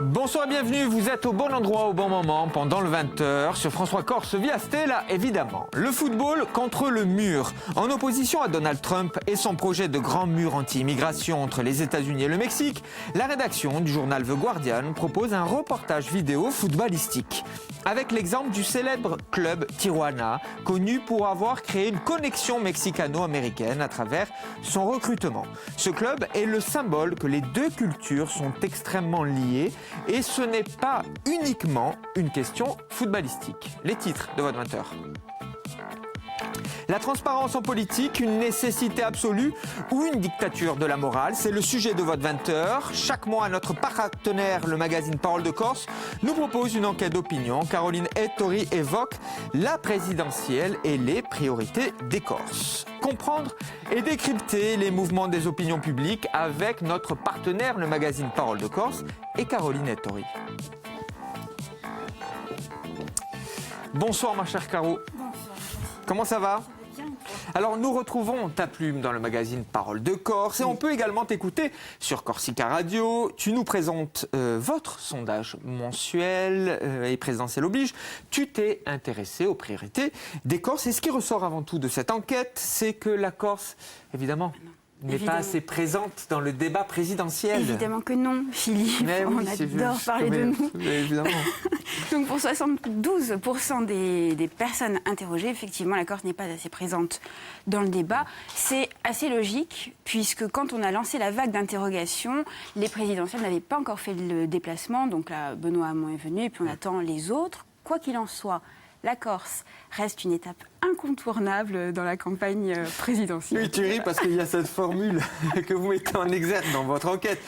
Bonsoir et bienvenue, vous êtes au bon endroit au bon moment pendant le 20h sur France 3 Corse via Stella évidemment. Le football contre le mur. En opposition à Donald Trump et son projet de grand mur anti-immigration entre les États-Unis et le Mexique, la rédaction du journal The Guardian propose un reportage vidéo footballistique. Avec l'exemple du célèbre club Tijuana, connu pour avoir créé une connexion mexicano-américaine à travers son recrutement. Ce club est le symbole que les deux cultures sont extrêmement liées et ce n'est pas uniquement une question footballistique. Les titres de votre 20h. La transparence en politique, une nécessité absolue ou une dictature de la morale, c'est le sujet de votre 20h. Chaque mois, notre partenaire, le magazine Parole de Corse, nous propose une enquête d'opinion. Caroline Ettori évoque la présidentielle et les priorités des Corses. Comprendre et décrypter les mouvements des opinions publiques avec notre partenaire, le magazine Parole de Corse et Caroline Ettori. Bonsoir ma chère Caro. Bonsoir. Comment ça va ? Alors nous retrouvons ta plume dans le magazine Parole de Corse et on peut également t'écouter sur Corsica Radio. Tu nous présentes votre sondage mensuel et présidentiel oblige. Tu t'es intéressé aux priorités des Corses et ce qui ressort avant tout de cette enquête, c'est que la Corse, évidemment, n'est pas assez présente dans le débat présidentiel. Évidemment que non, Philippe. Mais oui, on adore parler de nous. Évidemment. Donc pour 72% des personnes interrogées, effectivement, la Corse n'est pas assez présente dans le débat. C'est assez logique, puisque quand on a lancé la vague d'interrogations, les présidentielles n'avaient pas encore fait le déplacement. Donc là, Benoît Hamon est venu, et puis on attend les autres. Quoi qu'il en soit, la Corse reste une étape incontournable dans la campagne présidentielle. Oui, tu ris parce qu'il y a cette formule que vous mettez en exergue dans votre enquête,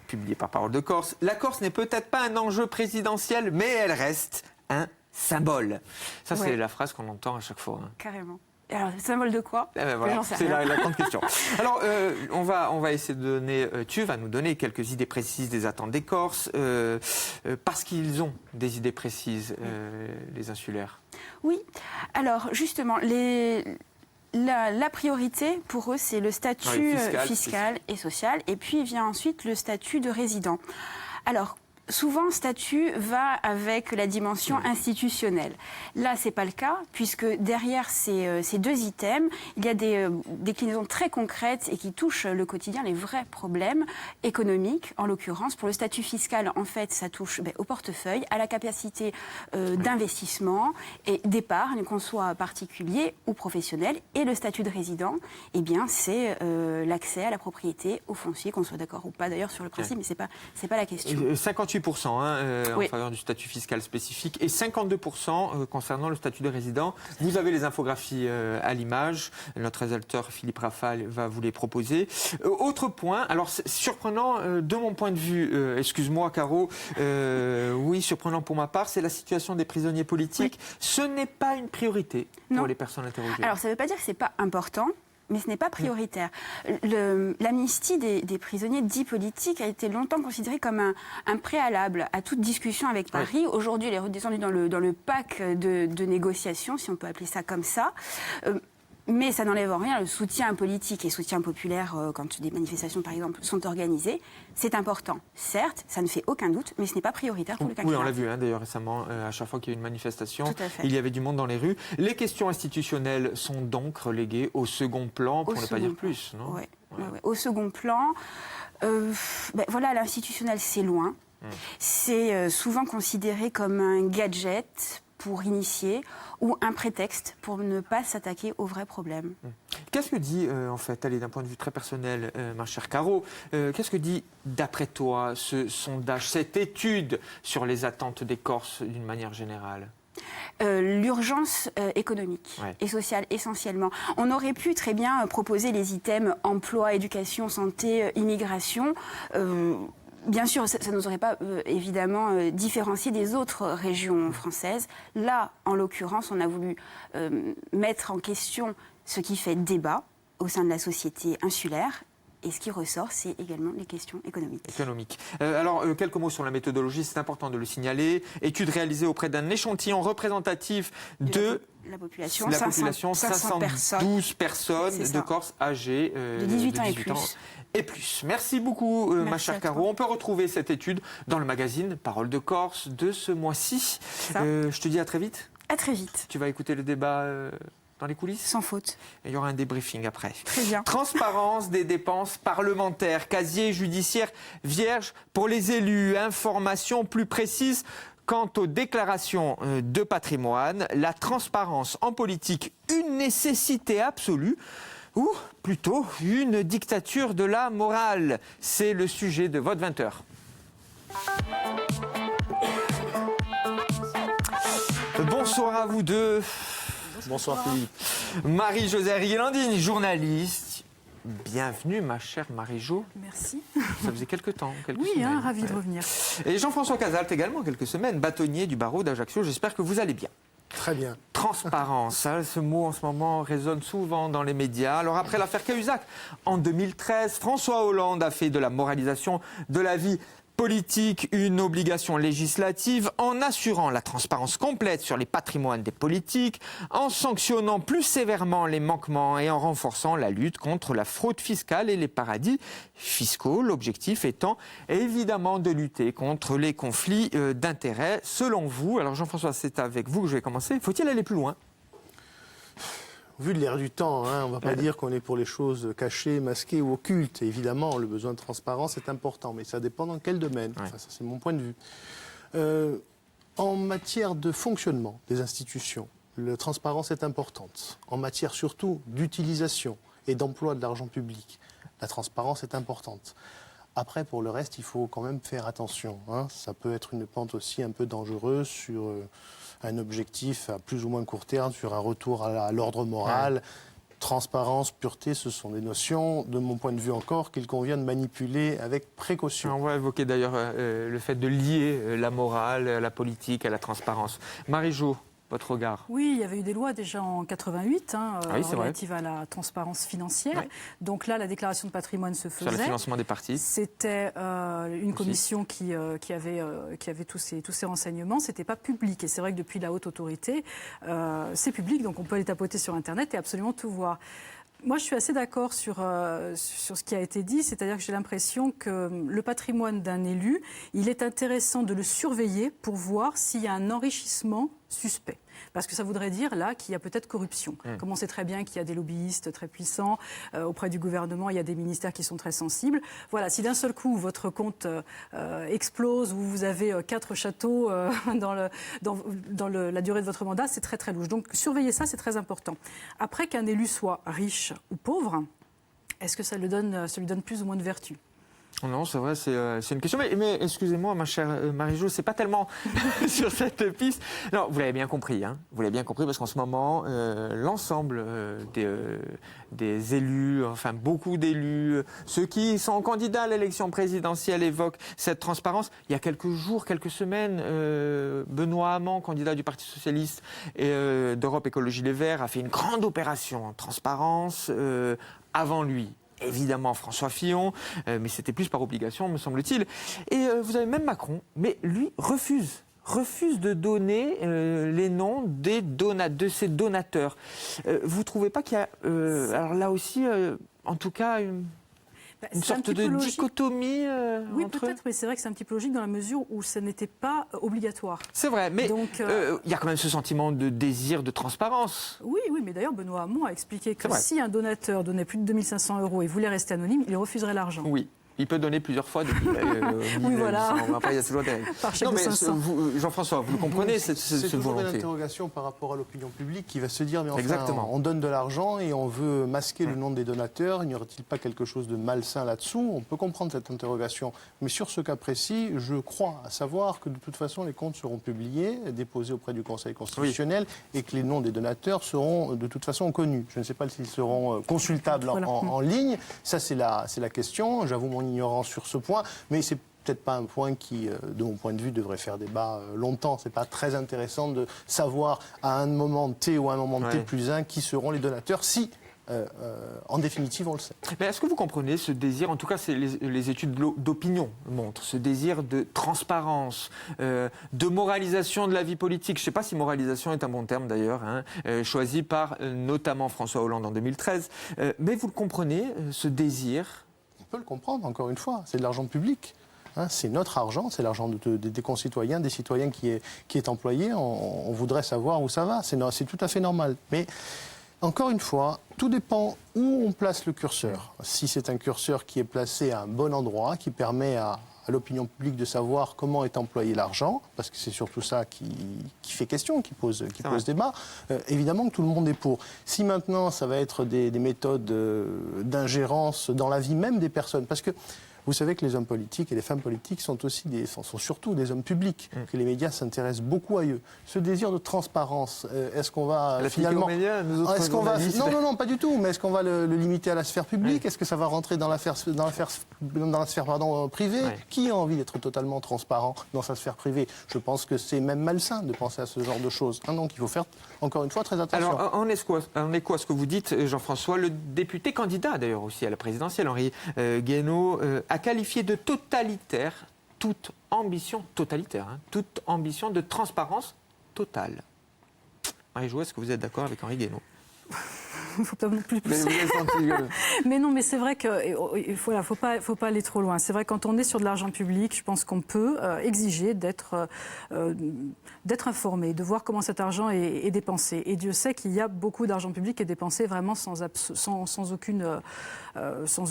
publiée par Parole de Corse. La Corse n'est peut-être pas un enjeu présidentiel, mais elle reste un symbole. Ça, c'est la phrase qu'on entend à chaque fois. Carrément. Alors, symbole de quoi ? Voilà, c'est la grande question. Alors, on va essayer de donner, tu vas nous donner quelques idées précises des attentes des Corses, parce qu'ils ont des idées précises, les insulaires. Oui, alors justement, la priorité pour eux, c'est le statut fiscal et social, et puis vient ensuite le statut de résident. Alors, souvent, statut va avec la dimension institutionnelle. Là, ce n'est pas le cas, puisque derrière ces deux items, il y a des déclinaisons très concrètes et qui touchent le quotidien, les vrais problèmes économiques. En l'occurrence, pour le statut fiscal, en fait, ça touche au portefeuille, à la capacité d'investissement et d'épargne, qu'on soit particulier ou professionnel. Et le statut de résident, eh bien, c'est l'accès à la propriété, au foncier, qu'on soit d'accord ou pas d'ailleurs sur le principe, mais c'est pas la question. 58% en faveur du statut fiscal spécifique et 52% concernant le statut de résident. Vous avez les infographies à l'image. Notre rédacteur Philippe Rafal va vous les proposer. Autre point, alors c'est surprenant de mon point de vue, excuse-moi Caro, oui, surprenant pour ma part, c'est la situation des prisonniers politiques. Oui. Ce n'est pas une priorité pour les personnes interrogées. Alors ça ne veut pas dire que ce n'est pas important, mais ce n'est pas prioritaire. L'amnistie des prisonniers dits politiques a été longtemps considérée comme un préalable à toute discussion avec Paris. Oui. Aujourd'hui, elle est redescendue dans le pack de négociations, si on peut appeler ça comme ça. Mais ça n'enlève en rien le soutien politique et soutien populaire quand des manifestations, par exemple, sont organisées. C'est important, certes, ça ne fait aucun doute, mais ce n'est pas prioritaire pour le quinquennat. Oui, on l'a vu d'ailleurs récemment, à chaque fois qu'il y a eu une manifestation, il y avait du monde dans les rues. Les questions institutionnelles sont donc reléguées au second plan, pour ne pas dire plus, non ? Oui, au second plan. Voilà, l'institutionnel, c'est loin. C'est souvent considéré comme un gadget pour initier ou un prétexte pour ne pas s'attaquer aux vrais problèmes. Qu'est-ce que dit, en fait, allez, d'un point de vue très personnel, ma chère Caro, qu'est-ce que dit, d'après toi, ce sondage, cette étude sur les attentes des Corses d'une manière générale ? L'urgence économique et sociale essentiellement. On aurait pu très bien proposer les items emploi, éducation, santé, immigration. Bien sûr, ça ne nous aurait pas évidemment différencié des autres régions françaises. Là, en l'occurrence, on a voulu mettre en question ce qui fait débat au sein de la société insulaire. Et ce qui ressort, c'est également les questions économiques. Alors, quelques mots sur la méthodologie, c'est important de le signaler. Étude réalisée auprès d'un échantillon représentatif de la population, 512 personnes de Corse âgées de 18 ans et plus. Merci beaucoup, ma chère Caro. On peut retrouver cette étude dans le magazine Parole de Corse de ce mois-ci. Je te dis à très vite. À très vite. Tu vas écouter le débat dans les coulisses ? Sans faute. Et il y aura un débriefing après. Très bien. Transparence des dépenses parlementaires, casier judiciaire vierge pour les élus, informations plus précises quant aux déclarations de patrimoine, la transparence en politique, une nécessité absolue ou plutôt une dictature de la morale. C'est le sujet de votre 20h. Bonsoir à vous deux. Bonsoir Philippe. Marie-Josée Riguelandine, journaliste. Bienvenue ma chère Marie-Jo. Merci. Ça faisait quelques temps, quelques semaines. Oui, ravi de revenir. Et Jean-François Cazalt également, quelques semaines, bâtonnier du barreau d'Ajaccio. J'espère que vous allez bien. Très bien. Transparence, ce mot en ce moment résonne souvent dans les médias. Alors après l'affaire Cahuzac, en 2013, François Hollande a fait de la moralisation de la vie politique une obligation législative en assurant la transparence complète sur les patrimoines des politiques, en sanctionnant plus sévèrement les manquements et en renforçant la lutte contre la fraude fiscale et les paradis fiscaux. L'objectif étant évidemment de lutter contre les conflits d'intérêts. Selon vous, alors Jean-François, c'est avec vous que je vais commencer, faut-il aller plus loin ? Vu de l'air du temps, on ne va pas dire qu'on est pour les choses cachées, masquées ou occultes. Évidemment, le besoin de transparence est important, mais ça dépend dans quel domaine. Enfin, ça, c'est mon point de vue. En matière de fonctionnement des institutions, la transparence est importante. En matière surtout d'utilisation et d'emploi de l'argent public, la transparence est importante. Après, pour le reste, il faut quand même faire attention. Ça peut être une pente aussi un peu dangereuse sur un objectif à plus ou moins court terme, sur un retour à l'ordre moral. Transparence, pureté, ce sont des notions, de mon point de vue encore, qu'il convient de manipuler avec précaution. On va évoquer d'ailleurs le fait de lier la morale, la politique à la transparence. Marie-Jo, votre regard ? Oui, il y avait eu des lois déjà en 88 relatives à la transparence financière. Oui. Donc là, la déclaration de patrimoine se faisait. Sur le financement des partis. C'était une commission qui avait tous ces renseignements. C'était pas public. Et c'est vrai que depuis la haute autorité, c'est public. Donc on peut aller tapoter sur Internet et absolument tout voir. Moi, je suis assez d'accord sur ce qui a été dit, c'est-à-dire que j'ai l'impression que le patrimoine d'un élu, il est intéressant de le surveiller pour voir s'il y a un enrichissement suspect. Parce que ça voudrait dire, là, qu'il y a peut-être corruption. Comme on sait très bien qu'il y a des lobbyistes très puissants, auprès du gouvernement, il y a des ministères qui sont très sensibles. Voilà, si d'un seul coup, votre compte explose ou vous avez 4 châteaux dans la durée de votre mandat, c'est très, très louche. Donc, surveiller ça, c'est très important. Après, qu'un élu soit riche ou pauvre, est-ce que ça lui donne plus ou moins de vertu ? Non, c'est vrai, c'est une question. Mais excusez-moi, ma chère Marie-Jo, c'est pas tellement sur cette piste. Non, vous l'avez bien compris. Vous l'avez bien compris parce qu'en ce moment, l'ensemble des élus, enfin beaucoup d'élus, ceux qui sont candidats à l'élection présidentielle évoquent cette transparence. Il y a quelques jours, quelques semaines, Benoît Hamon, candidat du Parti socialiste et d'Europe Écologie Les Verts, a fait une grande opération en transparence avant lui. Évidemment François Fillon, mais c'était plus par obligation, me semble-t-il. Et vous avez même Macron, mais lui refuse de donner les noms de ses donateurs. Vous ne trouvez pas qu'il y a, alors là aussi, en tout cas, une sorte de dichotomie oui, entre peut-être, mais c'est vrai que c'est un petit peu logique dans la mesure où ça n'était pas obligatoire. C'est vrai, mais il y a quand même ce sentiment de désir de transparence. Oui, mais d'ailleurs, Benoît Hamon a expliqué que si un donateur donnait plus de 2500 € et voulait rester anonyme, il refuserait l'argent. Oui. Il peut donner plusieurs fois depuis. Oui, voilà. Après, il y a toujours des... Par chèque de 500. Jean-François, vous le comprenez, cette volonté. C'est toujours une interrogation par rapport à l'opinion publique qui va se dire, mais enfin, on donne de l'argent et on veut masquer le nom des donateurs. N'y aurait-il pas quelque chose de malsain là-dessous ? On peut comprendre cette interrogation. Mais sur ce cas précis, je crois à savoir que de toute façon, les comptes seront publiés, déposés auprès du Conseil constitutionnel et que les noms des donateurs seront de toute façon connus. Je ne sais pas s'ils seront consultables en ligne. Ça, c'est la question. J'avoue mon ignorance sur ce point, mais c'est peut-être pas un point qui, de mon point de vue, devrait faire débat longtemps. C'est pas très intéressant de savoir à un moment T ou à un moment T plus 1 qui seront les donateurs si en définitive, on le sait. Mais est-ce que vous comprenez ce désir, en tout cas c'est les études d'opinion montrent, ce désir de transparence, de moralisation de la vie politique. Je ne sais pas si moralisation est un bon terme d'ailleurs, choisi par notamment François Hollande en 2013. Mais vous le comprenez, ce désir? On peut le comprendre, encore une fois, c'est de l'argent public. C'est notre argent, c'est l'argent des concitoyens, des citoyens qui est employé. On voudrait savoir où ça va, c'est tout à fait normal. Mais encore une fois, tout dépend où on place le curseur. Si c'est un curseur qui est placé à un bon endroit, qui permet à l'opinion publique de savoir comment est employé l'argent, parce que c'est surtout ça qui fait question, qui pose débat, évidemment que tout le monde est pour. Si maintenant ça va être des méthodes d'ingérence dans la vie même des personnes, parce que vous savez que les hommes politiques et les femmes politiques sont surtout des hommes publics, que les médias s'intéressent beaucoup à eux. Ce désir de transparence, est-ce qu'on va finalement... Non, pas du tout, mais est-ce qu'on va le limiter à la sphère publique? Est-ce que ça va rentrer dans la sphère privée? Qui a envie d'être totalement transparent dans sa sphère privée? Je pense que c'est même malsain de penser à ce genre de choses. Donc il faut faire, encore une fois, très attention. Alors, en écho à ce que vous dites, Jean-François, le député candidat d'ailleurs aussi à la présidentielle, Henri Guénaud, a qualifié de totalitaire toute ambition de transparence totale. Marie-Jo, est-ce que vous êtes d'accord avec Henri Guénaud? Il ne faut pas non plus pousser. Mais non, mais c'est vrai qu'il ne faut pas aller trop loin. C'est vrai que quand on est sur de l'argent public, je pense qu'on peut exiger d'être informé, de voir comment cet argent est dépensé. Et Dieu sait qu'il y a beaucoup d'argent public qui est dépensé vraiment sans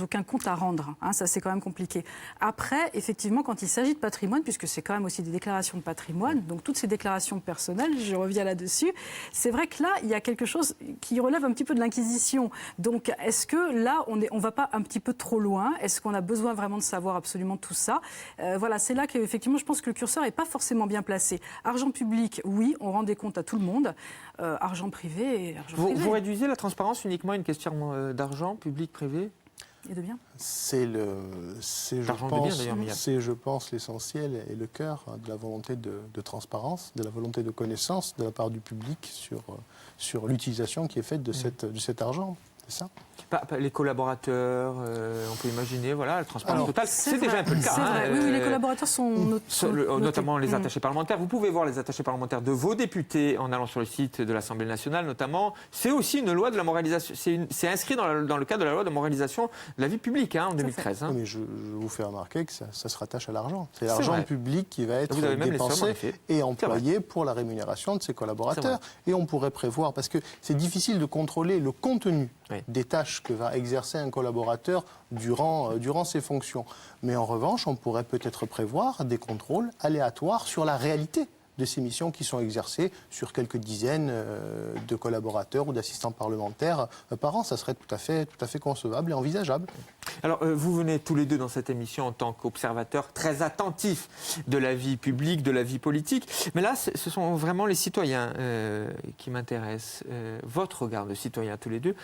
aucun compte à rendre. Ça, c'est quand même compliqué. Après, effectivement, quand il s'agit de patrimoine, puisque c'est quand même aussi des déclarations de patrimoine, donc toutes ces déclarations personnelles, je reviens là-dessus, c'est vrai que là, il y a quelque chose qui relève un petit peu de l'Inquisition. Donc, est-ce que là, on ne va pas un petit peu trop loin? Est-ce qu'on a besoin vraiment de savoir absolument tout ça? Voilà, c'est là qu'effectivement, je pense que le curseur n'est pas forcément bien placé. Argent public, oui, on rend des comptes à tout le monde. Argent privé, Vous réduisez la transparence uniquement à une question d'argent public-privé? Et de bien. Je pense, l'essentiel et le cœur de la volonté de transparence, de la volonté de connaissance de la part du public sur l'utilisation qui est faite de cet argent. C'est ça. Les collaborateurs, on peut imaginer, voilà, la transparence totale. C'est déjà un peu le cas. Oui, les collaborateurs sont notamment les attachés parlementaires. Vous pouvez voir les attachés parlementaires de vos députés en allant sur le site de l'Assemblée nationale, notamment. C'est aussi une loi de la moralisation. C'est inscrit dans le cadre de la loi de moralisation de la vie publique en 2013. Mais je vous fais remarquer que ça se rattache à l'argent. C'est l'argent public qui va être dépensé et employé pour la rémunération de ses collaborateurs. Et on pourrait prévoir, parce que c'est difficile de contrôler le contenu des tâches que va exercer un collaborateur durant ses fonctions. Mais en revanche, on pourrait peut-être prévoir des contrôles aléatoires sur la réalité de ces missions qui sont exercées sur quelques dizaines de collaborateurs ou d'assistants parlementaires par an. Ça serait tout à fait concevable et envisageable. Alors, vous venez tous les deux dans cette émission en tant qu'observateurs très attentifs de la vie publique, de la vie politique. Mais là, ce sont vraiment les citoyens qui m'intéressent. Votre regard de citoyen tous les deux.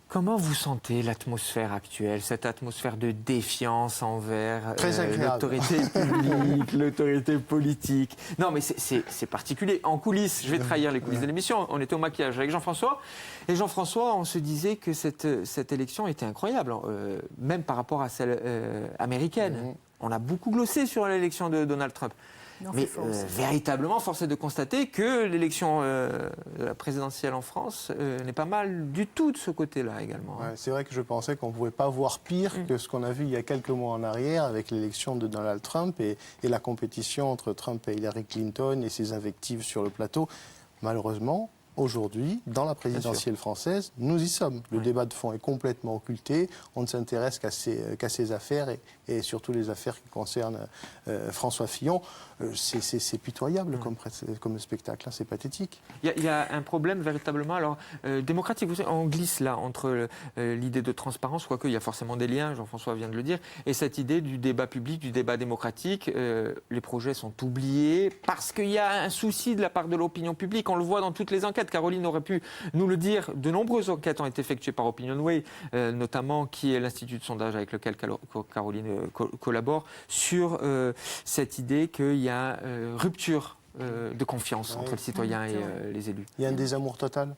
Comment vous sentez l'atmosphère actuelle, cette atmosphère de défiance envers l'autorité publique, l'autorité politique? Non, mais c'est particulier. En coulisses, je vais trahir les coulisses de l'émission, on était au maquillage avec Jean-François. Et Jean-François, on se disait que cette élection était incroyable, même par rapport à celle américaine. On a beaucoup glossé sur l'élection de Donald Trump. Mais véritablement, force est de constater que l'élection présidentielle en France n'est pas mal du tout de ce côté-là également. Ouais, c'est vrai que je pensais qu'on ne pouvait pas voir pire que ce qu'on a vu il y a quelques mois en arrière avec l'élection de Donald Trump et la compétition entre Trump et Hillary Clinton et ses invectives sur le plateau. Malheureusement, aujourd'hui, dans la présidentielle française, nous y sommes. Le débat de fond est complètement occulté. On ne s'intéresse qu'à ces affaires et surtout les affaires qui concernent François Fillon. C'est pitoyable comme spectacle, c'est pathétique. Il y a un problème véritablement démocratique. Vous savez, on glisse là entre l'idée de transparence, quoique il y a forcément des liens, Jean-François vient de le dire, et cette idée du débat public, du débat démocratique. Les projets sont oubliés parce qu'il y a un souci de la part de l'opinion publique. On le voit dans toutes les enquêtes. Caroline aurait pu nous le dire. De nombreuses enquêtes ont été effectuées par Opinionway, notamment qui est l'institut de sondage avec lequel Caroline collabore, sur cette idée qu'il y a rupture de confiance entre le citoyen et les élus. Il y a un désamour total,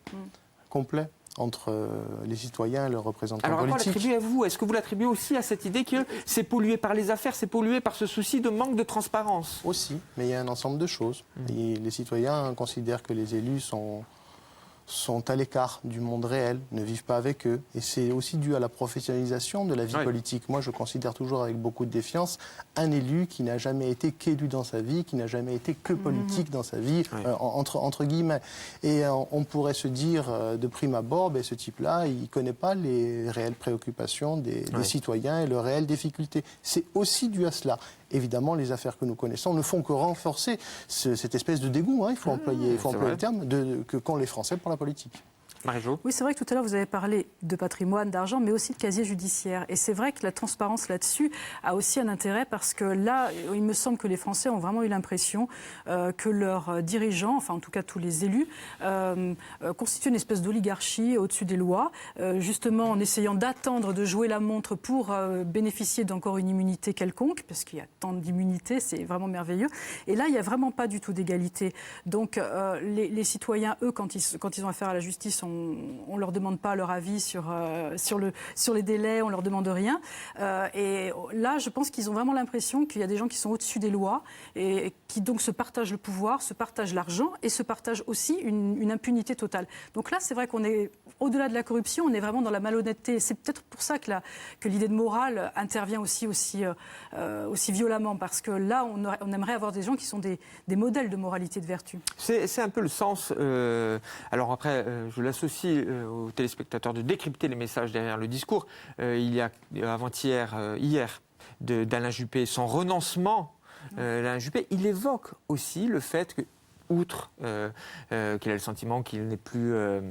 complet, entre les citoyens et leurs représentants politiques. Alors, à quoi l'attribuez-vous ? Est-ce que vous l'attribuez aussi à cette idée que c'est pollué par les affaires, c'est pollué par ce souci de manque de transparence ? Aussi, mais il y a un ensemble de choses. Et les citoyens considèrent que les élus sont à l'écart du monde réel, ne vivent pas avec eux. Et c'est aussi dû à la professionnalisation de la vie politique. Moi, je considère toujours avec beaucoup de défiance un élu qui n'a jamais été qu'élu dans sa vie, qui n'a jamais été que politique dans sa vie, entre guillemets. Et on pourrait se dire de prime abord, ce type-là, il ne connaît pas les réelles préoccupations des citoyens et leurs réelles difficultés. C'est aussi dû à cela. Évidemment, les affaires que nous connaissons ne font que renforcer cette espèce de dégoût, il faut employer le terme, qu'ont les Français pour la politique. Marie-Jo ? Oui, c'est vrai que tout à l'heure, vous avez parlé de patrimoine, d'argent, mais aussi de casier judiciaire. Et c'est vrai que la transparence là-dessus a aussi un intérêt parce que là, il me semble que les Français ont vraiment eu l'impression que leurs dirigeants, enfin en tout cas tous les élus, constituent une espèce d'oligarchie au-dessus des lois, justement en essayant d'attendre de jouer la montre pour bénéficier d'encore une immunité quelconque, parce qu'il y a tant d'immunité, c'est vraiment merveilleux. Et là, il n'y a vraiment pas du tout d'égalité. Donc les citoyens, eux, quand ils ont affaire à la justice, on ne leur demande pas leur avis sur les délais, on ne leur demande rien. Et là, je pense qu'ils ont vraiment l'impression qu'il y a des gens qui sont au-dessus des lois et qui donc se partagent le pouvoir, se partagent l'argent et se partagent aussi une impunité totale. Donc là, c'est vrai qu'on est, au-delà de la corruption, on est vraiment dans la malhonnêteté. C'est peut-être pour ça que l'idée de morale intervient aussi violemment, parce que là, on aimerait avoir des gens qui sont des modèles de moralité, de vertu. C'est un peu le sens... alors après, je l'associe aux téléspectateurs de décrypter les messages derrière le discours. Il y a hier, d'Alain Juppé, son renoncement. Alain Juppé, il évoque aussi le fait que, outre qu'il a le sentiment qu'il n'est plus... alors,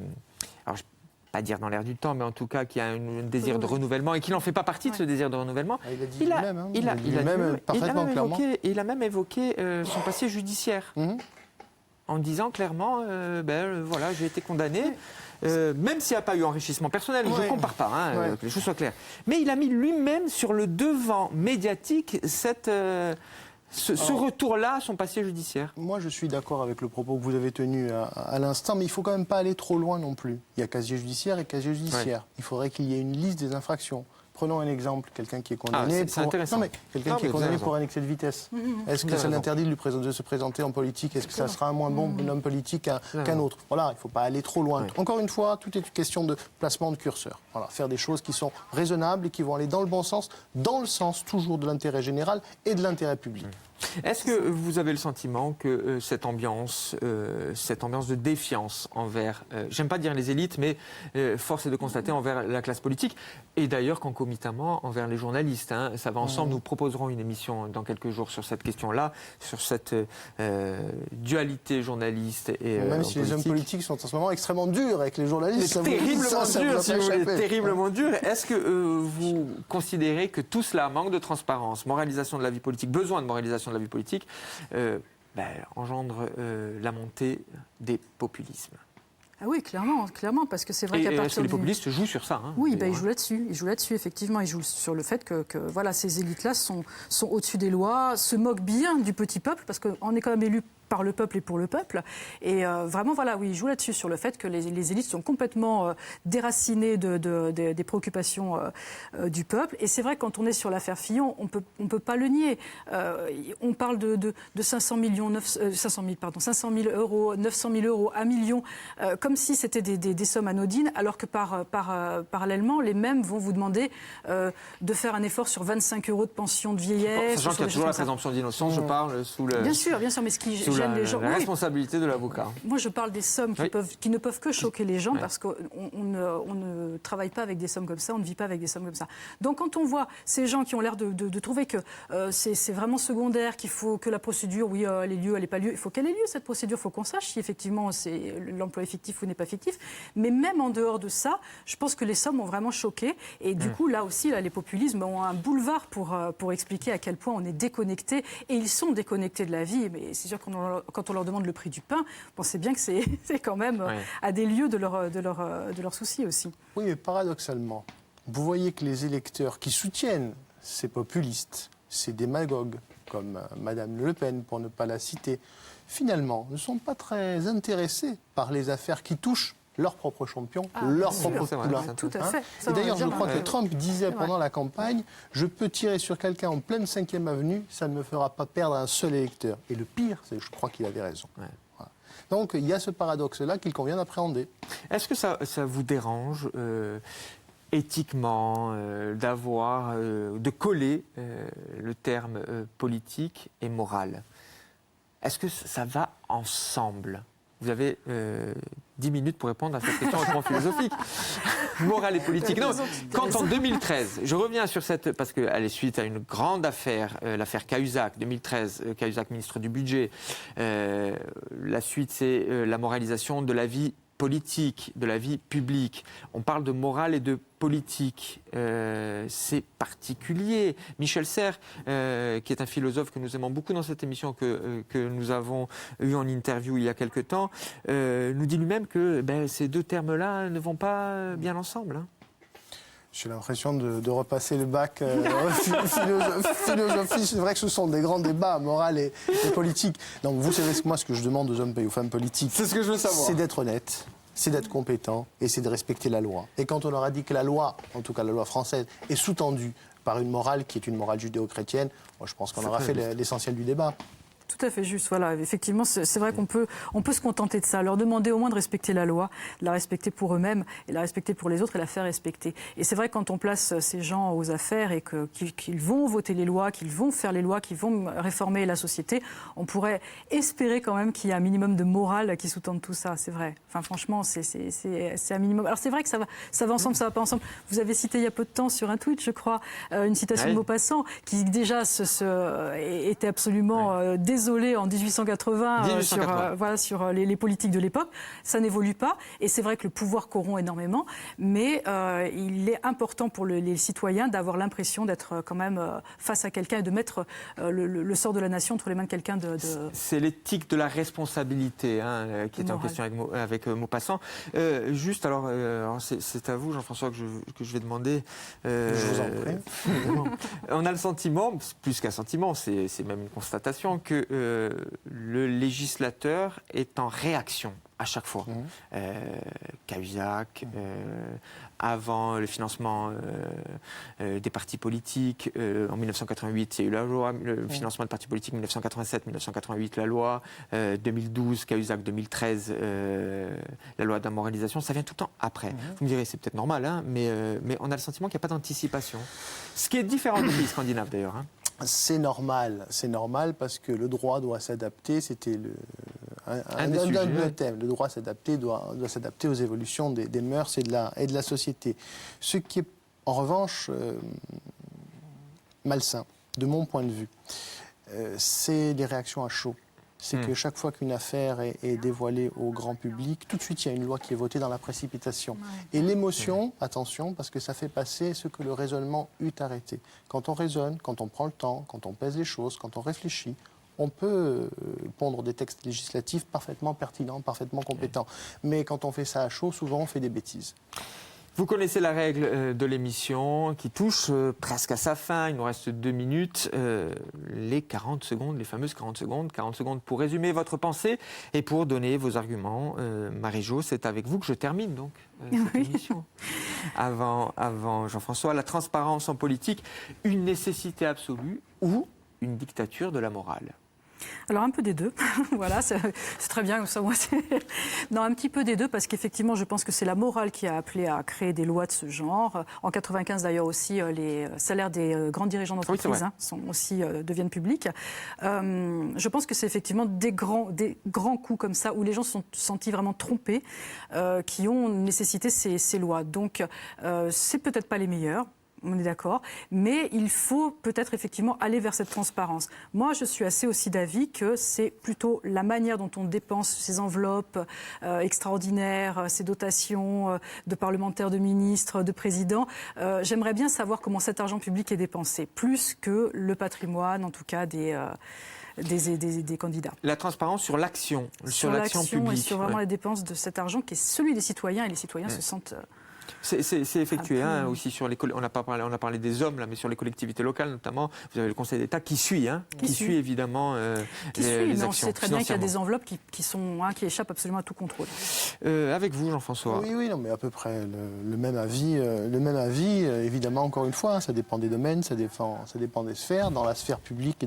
je ne vais pas dire dans l'air du temps, mais en tout cas qu'il y a un désir de renouvellement et qu'il n'en fait pas partie de ce désir de renouvellement. Il a dit lui-même. Il a même évoqué son passé judiciaire. En disant clairement, voilà, j'ai été condamné, même s'il n'y a pas eu enrichissement personnel, je ne compare pas, que les choses soient claires. Mais il a mis lui-même sur le devant médiatique ce retour-là à son passé judiciaire. Moi, je suis d'accord avec le propos que vous avez tenu à l'instant, mais il ne faut quand même pas aller trop loin non plus. Il y a casier judiciaire et casier judiciaire. Il faudrait qu'il y ait une liste des infractions. Prenons un exemple, quelqu'un qui est condamné pour un excès de vitesse. Est-ce que ça l'interdit de se présenter en politique ? Est-ce que ça sera un moins bon homme politique qu'un autre ? Voilà, il ne faut pas aller trop loin. Encore une fois, tout est une question de placement de curseur. Voilà, faire des choses qui sont raisonnables et qui vont aller dans le bon sens, dans le sens toujours de l'intérêt général et de l'intérêt public. Est-ce que vous avez le sentiment que cette ambiance de défiance envers, j'aime pas dire les élites, mais force est de constater envers la classe politique, et d'ailleurs concomitamment envers les journalistes, ça va ensemble, nous proposerons une émission dans quelques jours sur cette question-là, sur cette dualité journaliste et même si les hommes politiques sont en ce moment extrêmement durs avec les journalistes, terriblement durs. Est-ce que vous considérez que tout cela, manque de transparence, moralisation de la vie politique, besoin de moralisation de la vie politique, engendre la montée des populismes? Ah oui, clairement, parce que c'est vrai qu'à partir les populistes jouent sur ça. Oui, ils jouent là-dessus, effectivement. Ils jouent sur le fait que voilà, ces élites-là sont au-dessus des lois, se moquent bien du petit peuple, parce qu'on est quand même élus par le peuple et pour le peuple. Et vraiment, voilà, oui, ils jouent là-dessus, sur le fait que les élites sont complètement déracinées des préoccupations du peuple. Et c'est vrai que quand on est sur l'affaire Fillon, on peut pas le nier. On parle de 500 000 euros, 900 000 euros, 1 million, comme si c'était des sommes anodines, alors que parallèlement, les mêmes vont vous demander de faire un effort sur 25 euros de pension de vieillesse. Sachant qu'il y a toujours la présomption d'innocence, je parle sous le... Bien sûr, mais ce qui gêne les gens... La responsabilité de l'avocat. Moi, je parle des sommes qui ne peuvent que choquer les gens, parce qu'on ne travaille pas avec des sommes comme ça, on ne vit pas avec des sommes comme ça. Donc quand on voit ces gens qui ont l'air de trouver que c'est vraiment secondaire, qu'il faut que la procédure, elle ait lieu, elle n'ait pas lieu, il faut qu'elle ait lieu, cette procédure, il faut qu'on sache si effectivement l'emploi est fictif ou n'est pas fictif. Mais même en dehors de ça, je pense que les sommes ont vraiment choqué. Et du coup, là aussi, les populismes ont un boulevard pour expliquer à quel point on est déconnecté. Et ils sont déconnectés de la vie. Mais c'est sûr quand on leur demande le prix du pain, pensez bien que c'est quand même à des lieux de leurs soucis aussi. Oui, mais paradoxalement, vous voyez que les électeurs qui soutiennent ces populistes, ces démagogues, comme Madame Le Pen, pour ne pas la citer, finalement, ne sont pas très intéressés par les affaires qui touchent leur propre champion, leur propre poulain. Tout à fait. Et d'ailleurs, je crois que Trump disait pendant la campagne, je peux tirer sur quelqu'un en pleine 5e avenue, ça ne me fera pas perdre un seul électeur. Et le pire, c'est que je crois qu'il avait raison. Ouais. Voilà. Donc il y a ce paradoxe-là qu'il convient d'appréhender. Est-ce que ça vous dérange éthiquement de coller le terme politique et moral? Est-ce que ça va ensemble? Vous avez 10 minutes pour répondre à cette question hautement philosophique. Morale et politique. Non, quand en 2013, je reviens sur cette, parce qu'elle est suite à une grande affaire, l'affaire Cahuzac, 2013, Cahuzac ministre du Budget. La suite, c'est la moralisation de la vie politique, de la vie publique. On parle de morale et de politique. C'est particulier. Michel Serres, qui est un philosophe que nous aimons beaucoup dans cette émission, que nous avons eu en interview il y a quelque temps, nous dit lui-même que ces deux termes-là ne vont pas bien ensemble. Hein. J'ai l'impression de repasser le bac philosophie. C'est vrai que ce sont des grands débats, morale et politique. Donc vous savez moi, ce que je demande aux hommes et aux femmes politiques, c'est ce que je veux savoir. C'est d'être honnête, c'est d'être compétent et c'est de respecter la loi. Et quand on leur a dit que la loi, en tout cas la loi française, est sous-tendue par une morale qui est une morale judéo-chrétienne, moi je pense qu'on aura fait l'essentiel du débat. Tout à fait juste. Voilà, effectivement, c'est vrai qu'on peut se contenter de ça, leur demander au moins de respecter la loi, de la respecter pour eux-mêmes, et la respecter pour les autres et la faire respecter. Et c'est vrai que quand on place ces gens aux affaires et qu'ils vont voter les lois, qu'ils vont faire les lois, qu'ils vont réformer la société, on pourrait espérer quand même qu'il y a un minimum de morale qui sous-tende tout ça. C'est vrai. Enfin, franchement, c'est un minimum. Alors c'est vrai que ça va ensemble, ça va pas ensemble. Vous avez cité il y a peu de temps sur un tweet, je crois, une citation de Maupassant qui déjà était absolument désolé en 1880, sur les politiques de l'époque. Ça n'évolue pas et c'est vrai que le pouvoir corrompt énormément, mais il est important pour les citoyens d'avoir l'impression d'être quand même face à quelqu'un et de mettre le sort de la nation entre les main de quelqu'un de... C'est l'éthique de la responsabilité qui est en question avec Maupassant. Juste, alors c'est à vous, Jean-François, que je vais demander. Je vous en prie. On a le sentiment, plus qu'un sentiment, c'est même une constatation, que le législateur est en réaction à chaque fois. Cahuzac, avant le financement des partis politiques, en 1988, il y a eu la loi, le financement des partis politiques, 1987, 1988, la loi, 2012, Cahuzac, 2013, la loi de la moralisation, ça vient tout le temps après. Vous me direz, c'est peut-être normal, hein, mais on a le sentiment qu'il n'y a pas d'anticipation. Ce qui est différent des pays scandinaves, d'ailleurs. Hein. C'est normal parce que le droit doit s'adapter, c'était un des thèmes. Le droit doit s'adapter aux évolutions des mœurs et de la société. Ce qui est en revanche malsain, de mon point de vue, c'est les réactions à chaud. C'est que chaque fois qu'une affaire est dévoilée au grand public, tout de suite il y a une loi qui est votée dans la précipitation. Et l'émotion, attention, parce que ça fait passer ce que le raisonnement eût arrêté. Quand on raisonne, quand on prend le temps, quand on pèse les choses, quand on réfléchit, on peut pondre des textes législatifs parfaitement pertinents, parfaitement compétents. Mais quand on fait ça à chaud, souvent on fait des bêtises. Vous connaissez la règle de l'émission qui touche presque à sa fin. Il nous reste 2 minutes. Les 40 secondes, les fameuses 40 secondes. 40 secondes pour résumer votre pensée et pour donner vos arguments. Marie-Jo, c'est avec vous que je termine donc cette émission. Avant Jean-François, la transparence en politique, une nécessité absolue ou une dictature de la morale? Alors un peu des deux, voilà, c'est très bien comme ça. Moi, non, un petit peu des deux, parce qu'effectivement, je pense que c'est la morale qui a appelé à créer des lois de ce genre. En 95, d'ailleurs aussi, les salaires des grands dirigeants d'entreprise deviennent publics. Je pense que c'est effectivement des grands coups comme ça, où les gens se sont sentis vraiment trompés, qui ont nécessité ces lois. Donc, c'est peut-être pas les meilleurs. On est d'accord, mais il faut peut-être effectivement aller vers cette transparence. Moi, je suis assez aussi d'avis que c'est plutôt la manière dont on dépense ces enveloppes extraordinaires, ces dotations de parlementaires, de ministres, de présidents. J'aimerais bien savoir comment cet argent public est dépensé, plus que le patrimoine, en tout cas des candidats. La transparence sur l'action, sur l'action publique. Et sur vraiment les dépenses de cet argent qui est celui des citoyens, et les citoyens se sentent... C'est effectué aussi sur les on a parlé des hommes là, mais sur les collectivités locales notamment. Vous avez le Conseil d'État qui suit, qui suit évidemment les actions. On sait très bien qu'il y a des enveloppes qui échappent absolument à tout contrôle. Avec vous, Jean-François. Oui, non, mais à peu près le même avis. Évidemment, encore une fois, ça dépend des domaines, ça dépend des sphères. Dans la sphère publique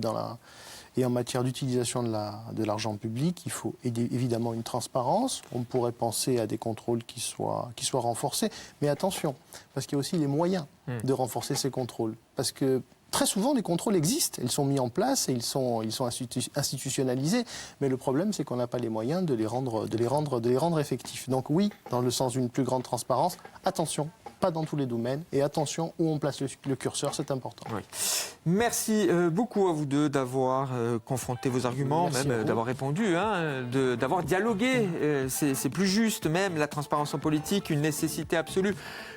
et en matière d'utilisation de l'argent public, il faut évidemment une transparence. On pourrait penser à des contrôles qui soient renforcés. Mais attention, parce qu'il y a aussi les moyens de renforcer ces contrôles. Parce que très souvent, les contrôles existent. Ils sont mis en place et ils sont institutionnalisés. Mais le problème, c'est qu'on n'a pas les moyens de les rendre effectifs. Donc oui, dans le sens d'une plus grande transparence, attention. Pas dans tous les domaines. Et attention, où on place le curseur, c'est important. Oui. Merci beaucoup à vous deux d'avoir confronté vos arguments, même d'avoir répondu, d'avoir dialogué. C'est plus juste même, la transparence en politique, une nécessité absolue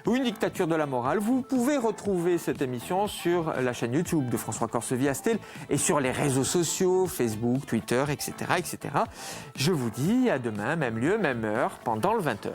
ou une dictature de la morale. Vous pouvez retrouver cette émission sur la chaîne YouTube de François Corse-Vie-Astel et sur les réseaux sociaux, Facebook, Twitter, etc., etc. Je vous dis à demain, même lieu, même heure, pendant le 20h.